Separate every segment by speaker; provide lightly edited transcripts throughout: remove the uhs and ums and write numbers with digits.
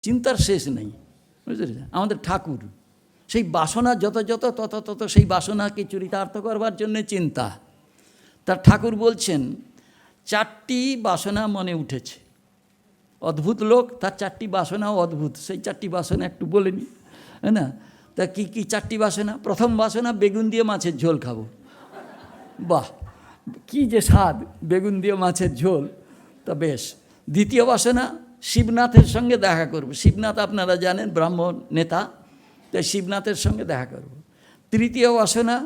Speaker 1: চিন্তার শেষ নেই, বুঝতে পেরেছেন? আমাদের ঠাকুর সেই বাসনা যত যত তত তত সেই বাসনাকে চরিতার্থ করবার জন্যে চিন্তা। তার ঠাকুর বলছেন 4টি বাসনা মনে উঠেছে। অদ্ভুত লোক, তার 4টি বাসনাও অদ্ভুত। সেই 4টি বাসনা একটু বলে নি, হ্যাঁ না? তা কী কী 4টি বাসনা? প্রথম বাসনা, বেগুন দিয়ে মাছের ঝোল খাবো। বাহ, কী যে স্বাদ বেগুন দিয়ে মাছের ঝোল, তা বেশ। দ্বিতীয় বাসনা, শিবনাথের সঙ্গে দেখা করব। শিবনাথ আপনারা জানেন ব্রাহ্মণ নেতা, তাই শিবনাথের সঙ্গে দেখা করব। তৃতীয় বাসনা,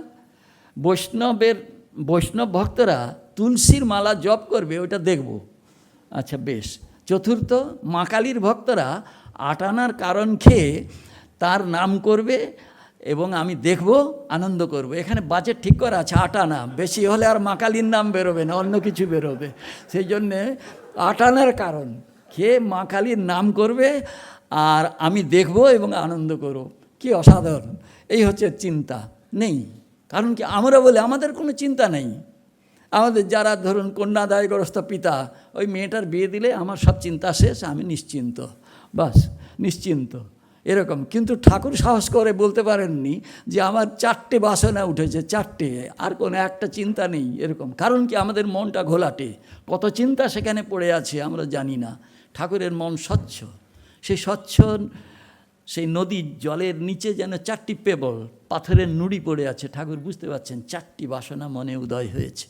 Speaker 1: বৈষ্ণব ভক্তরা তুলসীর মালা জপ করবে, ওটা দেখব। আচ্ছা বেশ। চতুর্থ, মা কালীর ভক্তরা 8 আনার কারণ খেয়ে তার নাম করবে এবং আমি দেখব, আনন্দ করব। এখানে বাজেট ঠিক করা আছে 8 আনা, বেশি হলে আর মা কালীর নাম বেরোবে না, অন্য কিছু বেরোবে। সেই জন্যে 8 আনার কারণ খেয়ে মা কালীর নাম করবে আর আমি দেখব এবং আনন্দ করব। কি অসাধারণ! এই হচ্ছে চিন্তা নেই। কারণ কি, আমরা বলে আমাদের কোনো চিন্তা নেই। আমাদের যারা ধরুন কন্যাদায়গ্রস্ত পিতা, ওই মেয়েটার বিয়ে দিলে আমার সব চিন্তা শেষ, আমি নিশ্চিন্ত, বাস নিশ্চিন্ত, এরকম। কিন্তু ঠাকুর সাহস করে বলতে পারেননি যে আমার 4টে বাসনা উঠেছে, 4টে, আর কোনো একটা চিন্তা নেই, এরকম। কারণ কি, আমাদের মনটা ঘোলাটে, কত চিন্তা সেখানে পড়ে আছে আমরা জানি না। ঠাকুরের মন স্বচ্ছ, সেই স্বচ্ছ সেই নদীর জলের নিচে যেন 4টি পেবল, পাথরের নুড়ি পড়ে আছে। ঠাকুর বুঝতে পারছেন 4টি বাসনা মনে উদয় হয়েছে।